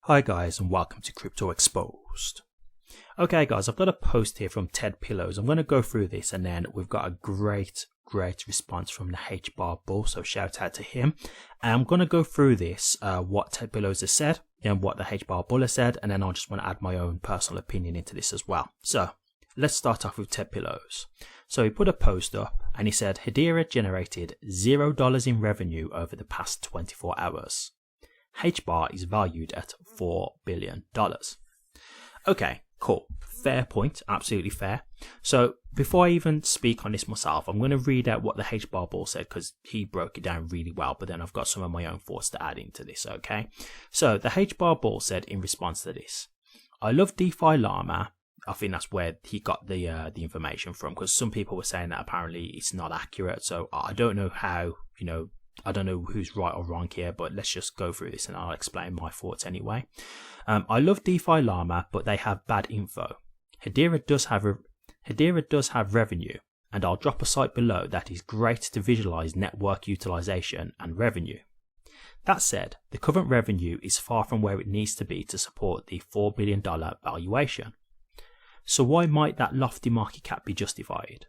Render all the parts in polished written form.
Hi guys, and welcome to Crypto Exposed. Okay guys, I've got a post here from Ted Pillows. I'm going to go through this, and then we've got a great response from the HBAR bull, so shout out to him. And I'm going to go through this, what Ted Pillows has said and what the HBAR bull has said, and then I just want to add my own personal opinion into this as well. So let's start off with Ted Pillows. So he put a post up and he said Hedera generated $0 in revenue over the past 24 hours. HBAR is valued at $4 billion. Okay, cool. Fair point. Absolutely fair. So before I even speak on this myself, I'm going to read out what the HBAR bull said because he broke it down really well, but then I've got some of my own thoughts to add into this, okay? So the HBAR bull said in response to this, I love DeFi Llama. I think that's where he got the information from, because some people were saying that apparently it's not accurate. So I don't know how, I don't know who's right or wrong here, but let's just go through this and I'll explain my thoughts anyway. I love DeFi Llama, but they have bad info. Hedera does have revenue, and I'll drop a site below that is great to visualize network utilization and revenue. That said, the current revenue is far from where it needs to be to support the $4 billion valuation. So why might that lofty market cap be justified?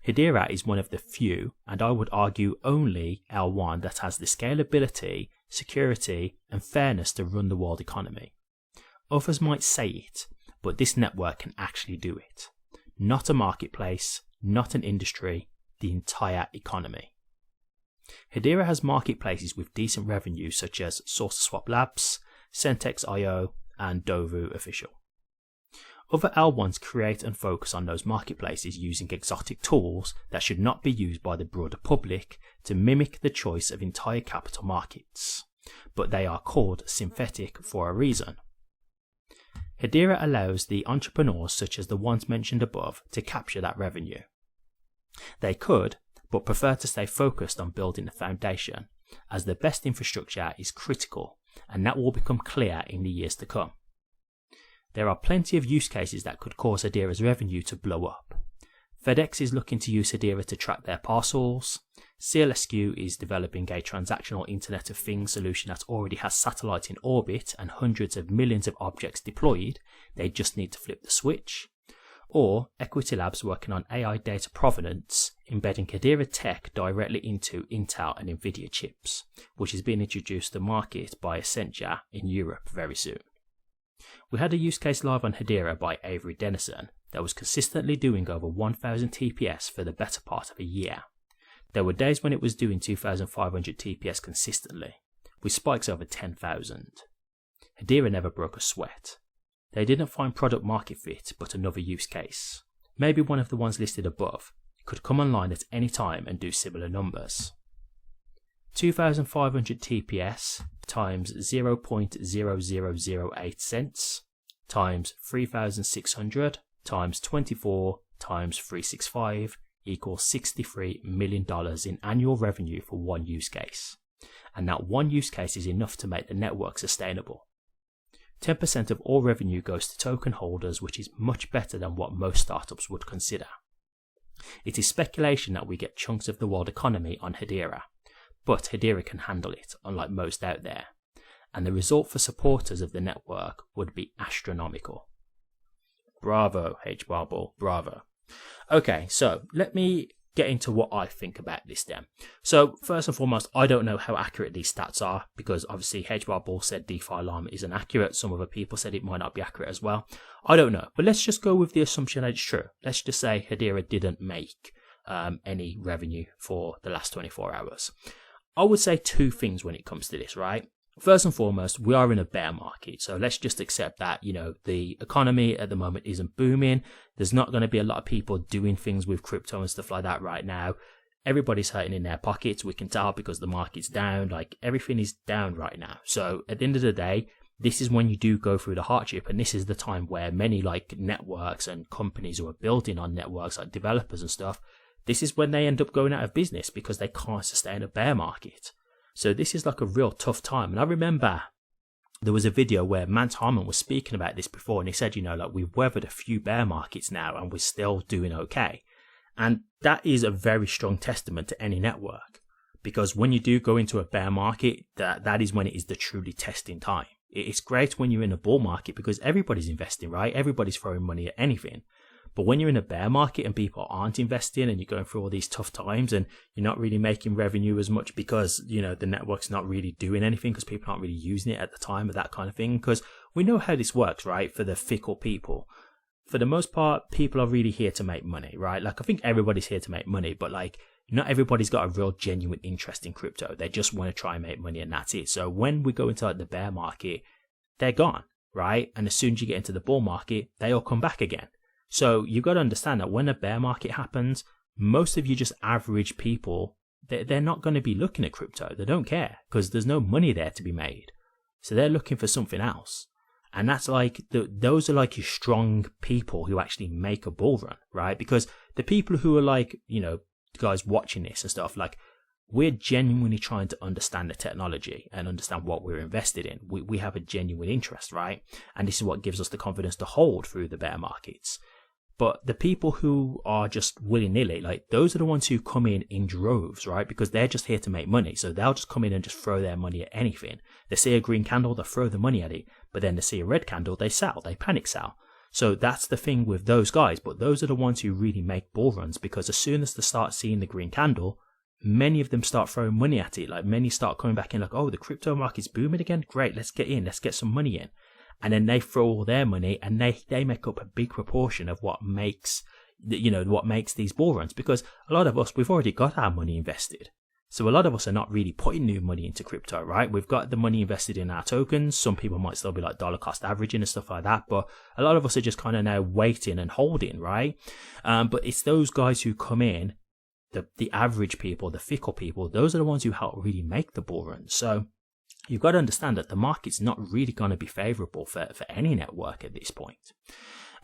Hedera is one of the few, and I would argue only, L1 that has the scalability, security, and fairness to run the world economy. Others might say it, but this network can actually do it. Not a marketplace, not an industry, the entire economy. Hedera has marketplaces with decent revenue such as SourceSwap Labs, Centex.io, and Dovu Official. Other L1s create and focus on those marketplaces using exotic tools that should not be used by the broader public to mimic the choice of entire capital markets, but they are called synthetic for a reason. Hedera allows the entrepreneurs such as the ones mentioned above to capture that revenue. They could, but prefer to stay focused on building the foundation, as the best infrastructure is critical, and that will become clear in the years to come. There are plenty of use cases that could cause Hedera's revenue to blow up. FedEx is looking to use Hedera to track their parcels. CLSQ is developing a transactional Internet of Things solution that already has satellites in orbit and hundreds of millions of objects deployed. They just need to flip the switch. Or Equity Labs working on AI data provenance, embedding Hedera tech directly into Intel and Nvidia chips, which is being introduced to market by Accenture in Europe very soon. We had a use case live on Hedera by Avery Dennison that was consistently doing over 1000 TPS for the better part of a year. There were days when it was doing 2500 TPS consistently, with spikes over 10,000. Hedera never broke a sweat. They didn't find product market fit, but another use case, maybe one of the ones listed above, could come online at any time and do similar numbers. 2500 TPS times 0.0008 cents times 3600 times 24 times 365 equals $63 million in annual revenue for one use case. And that one use case is enough to make the network sustainable. 10% of all revenue goes to token holders, which is much better than what most startups would consider. It is speculation that we get chunks of the world economy on Hedera, but Hedera can handle it, unlike most out there, and the result for supporters of the network would be astronomical. Bravo, HBAR bull, bravo. Okay, so let me get into what I think about this then. So first and foremost, I don't know how accurate these stats are, because obviously HBAR bull said DeFi Llama isn't accurate. Some other people said it might not be accurate as well. I don't know, but let's just go with the assumption that it's true. Let's just say Hedera didn't make any revenue for the last 24 hours. I would say two things when it comes to this, right? First and foremost, we are in a bear market. So let's just accept that, the economy at the moment isn't booming. There's not going to be a lot of people doing things with crypto and stuff like that right now. Everybody's hurting in their pockets. We can tell because the market's down. Like, everything is down right now. So at the end of the day, this is when you do go through the hardship. And this is the time where many networks and companies who are building on networks, like developers and stuff, this is when they end up going out of business because they can't sustain a bear market. So this is a real tough time. And I remember there was a video where Mance Harmon was speaking about this before, and he said, we've weathered a few bear markets now and we're still doing okay. And that is a very strong testament to any network, because when you do go into a bear market, that is when it is the truly testing time. It's great when you're in a bull market because everybody's investing, right? Everybody's throwing money at anything. But when you're in a bear market and people aren't investing and you're going through all these tough times and you're not really making revenue as much because, you know, the network's not really doing anything because people aren't really using it at the time or that kind of thing. Because we know how this works, right? For the fickle people. For the most part, people are really here to make money, right? Like, I think everybody's here to make money, but like, not everybody's got a real genuine interest in crypto. They just want to try and make money and that's it. So when we go into like the bear market, they're gone, right? And as soon as you get into the bull market, they all come back again. So you've got to understand that when a bear market happens, most of you just average people, they're not going to be looking at crypto. They don't care because there's no money there to be made. So they're looking for something else. And that's like, those are like your strong people who actually make a bull run, right? Because the people who are like, you know, guys watching this and stuff, like, we're genuinely trying to understand the technology and understand what we're invested in. We have a genuine interest, right? And this is what gives us the confidence to hold through the bear markets. But the people who are just willy-nilly, like, those are the ones who come in droves, right? Because they're just here to make money. So they'll just come in and just throw their money at anything. They see a green candle, they'll throw the money at it. But then they see a red candle, they sell, they panic sell. So that's the thing with those guys. But those are the ones who really make bull runs, because as soon as they start seeing the green candle, many of them start throwing money at it. Like, many start coming back in like, oh, the crypto market's booming again. Great, let's get in. Let's get some money in. And then they throw all their money and they make up a big proportion of what makes, you know, what makes these bull runs. Because a lot of us, we've already got our money invested. So a lot of us are not really putting new money into crypto, right? We've got the money invested in our tokens. Some people might still be like dollar cost averaging and stuff like that. But a lot of us are just kind of now waiting and holding, right? But it's those guys who come in, the average people, the fickle people, those are the ones who help really make the bull run. So you've got to understand that the market's not really going to be favorable for any network at this point.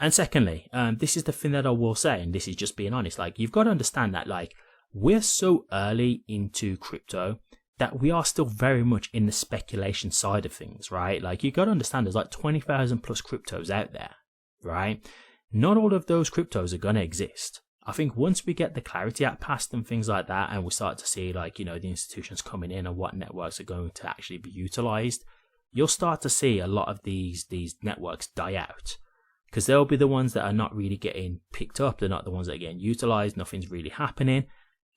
And secondly, this is the thing that I will say, and this is just being honest, like, you've got to understand that, like, we're so early into crypto that we are still very much in the speculation side of things, right? Like, you got to understand there's like 20,000 plus cryptos out there, right? Not all of those cryptos are going to exist. I think once we get the Clarity Act passed and things like that, and we start to see, like, you know, the institutions coming in and what networks are going to actually be utilized, you'll start to see a lot of these networks die out, because they'll be the ones that are not really getting picked up. They're not the ones that are getting utilized. Nothing's really happening.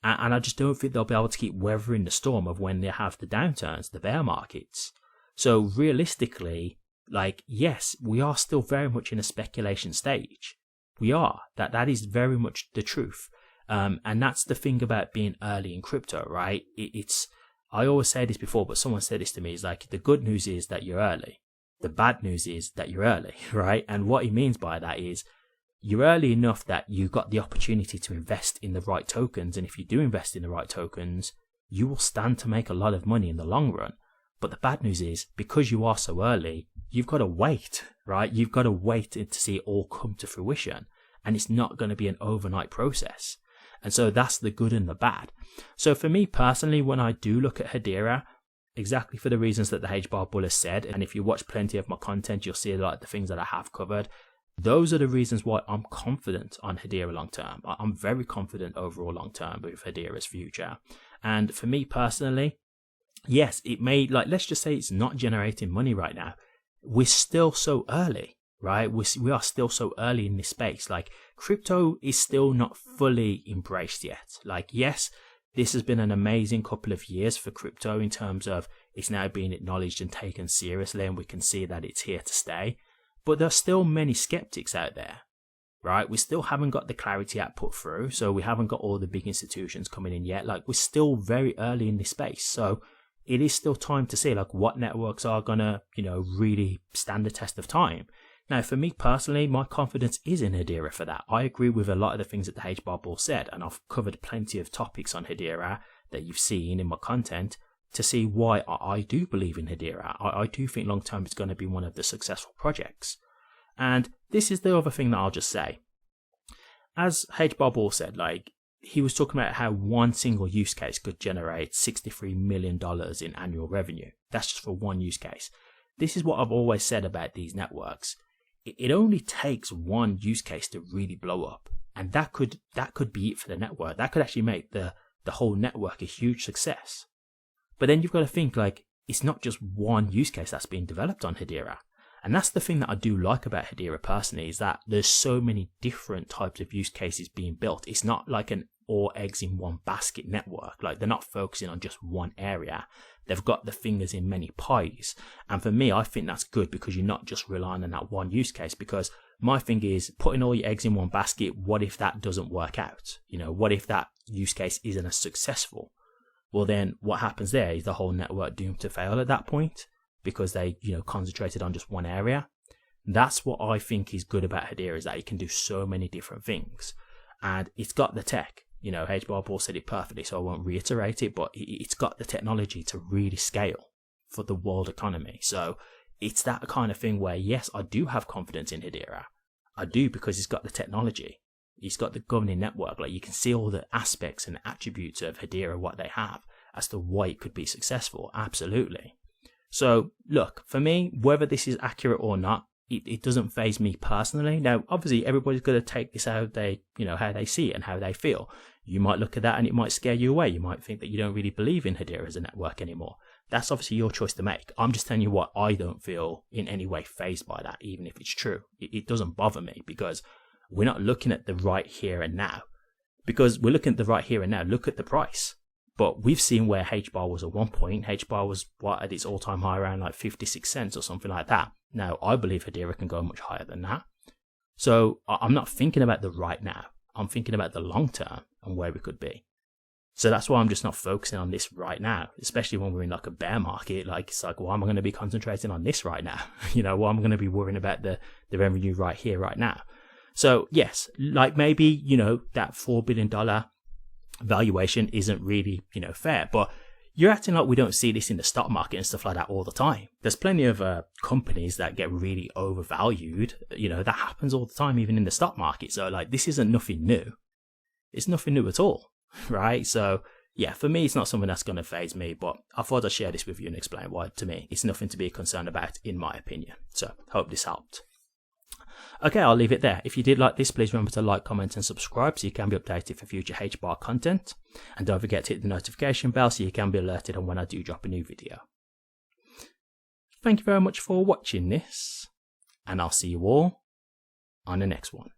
And I just don't think they'll be able to keep weathering the storm of when they have the downturns, the bear markets. So realistically, like, yes, we are still very much in a speculation stage. We are. That is very much the truth. And that's the thing about being early in crypto, right? It's, I always say this before, but someone said this to me, is like, the good news is that you're early. The bad news is that you're early, right? And what he means by that is, you're early enough that you got the opportunity to invest in the right tokens. And if you do invest in the right tokens, you will stand to make a lot of money in the long run. But the bad news is, because you are so early, you've got to wait, right? You've got to wait to see it all come to fruition. And it's not going to be an overnight process. And so that's the good and the bad. So for me personally, when I do look at Hedera, exactly for the reasons that the HBAR bull has said, and if you watch plenty of my content, you'll see a lot of the things that I have covered. Those are the reasons why I'm confident on Hedera long term. I'm very confident overall long term with Hedera's future. And for me personally, yes, it may, like, let's just say it's not generating money right now. We're still so early, right? We are still so early in this space. Like, crypto is still not fully embraced yet. Like, yes, this has been an amazing couple of years for crypto in terms of it's now being acknowledged and taken seriously, and we can see that it's here to stay. But there's still many skeptics out there, right? We still haven't got the Clarity Act put through, so we haven't got all the big institutions coming in yet. Like, we're still very early in this space, so it is still time to see, like, what networks are gonna, you know, really stand the test of time. Now, for me personally, my confidence is in Hedera for that. I agree with a lot of the things that the HBAR bull said, and I've covered plenty of topics on Hedera that you've seen in my content to see why I do believe in Hedera. I do think long term it's going to be one of the successful projects. And this is the other thing that I'll just say. As HBAR bull said, like, he was talking about how one single use case could generate $63 million in annual revenue. That's just for one use case. This is what I've always said about these networks. It only takes one use case to really blow up. And that could be it for the network. That could actually make the whole network a huge success. But then you've got to think, like, it's not just one use case that's being developed on Hedera. And that's the thing that I do like about Hedera personally, is that there's so many different types of use cases being built. It's not like an all eggs in one basket network. Like, they're not focusing on just one area. They've got the fingers in many pies. And for me, I think that's good, because you're not just relying on that one use case. Because my thing is, putting all your eggs in one basket, what if that doesn't work out? You know, what if that use case isn't as successful? Well, then what happens there is the whole network doomed to fail at that point, because they, you know, concentrated on just one area. That's what I think is good about Hedera, is that it can do so many different things. And it's got the tech. You know, HBAR Bull said it perfectly, so I won't reiterate it, but it's got the technology to really scale for the world economy. So it's that kind of thing where, yes, I do have confidence in Hedera. I do, because it's got the technology. It's got the governing network. Like, you can see all the aspects and attributes of Hedera, what they have, as to why it could be successful. Absolutely. So look, for me, whether this is accurate or not, it doesn't faze me personally. Now, obviously, everybody's going to take this how they, you know, how they see it and how they feel. You might look at that and it might scare you away. You might think that you don't really believe in Hedera as a network anymore. That's obviously your choice to make. I'm just telling you what, I don't feel in any way fazed by that, even if it's true. It doesn't bother me, because we're not looking at the right here and now. Because we're looking at the right here and now. Look at the price. But we've seen where HBAR was at one point. HBAR was at its all-time high, around like 56 cents or something like that. Now, I believe Hedera can go much higher than that. So I'm not thinking about the right now. I'm thinking about the long term and where we could be. So that's why I'm just not focusing on this right now, especially when we're in like a bear market. Like, it's like, why am I going to be concentrating on this right now? You know, why am I going to be worrying about the revenue right here, right now? So yes, like, maybe, you know, that $4 billion valuation isn't really, you know, fair, but you're acting like we don't see this in the stock market and stuff like that all the time. There's plenty of companies that get really overvalued. You know, that happens all the time, even in the stock market. So like, this isn't nothing new. It's nothing new at all, right? So yeah, for me, it's not something that's going to faze me, but I thought I'd share this with you and explain why, to me, it's nothing to be concerned about, in my opinion. So hope this helped. Okay, I'll leave it there. If you did like this, please remember to like, comment and subscribe so you can be updated for future HBAR content. And don't forget to hit the notification bell so you can be alerted on when I do drop a new video. Thank you very much for watching this, and I'll see you all on the next one.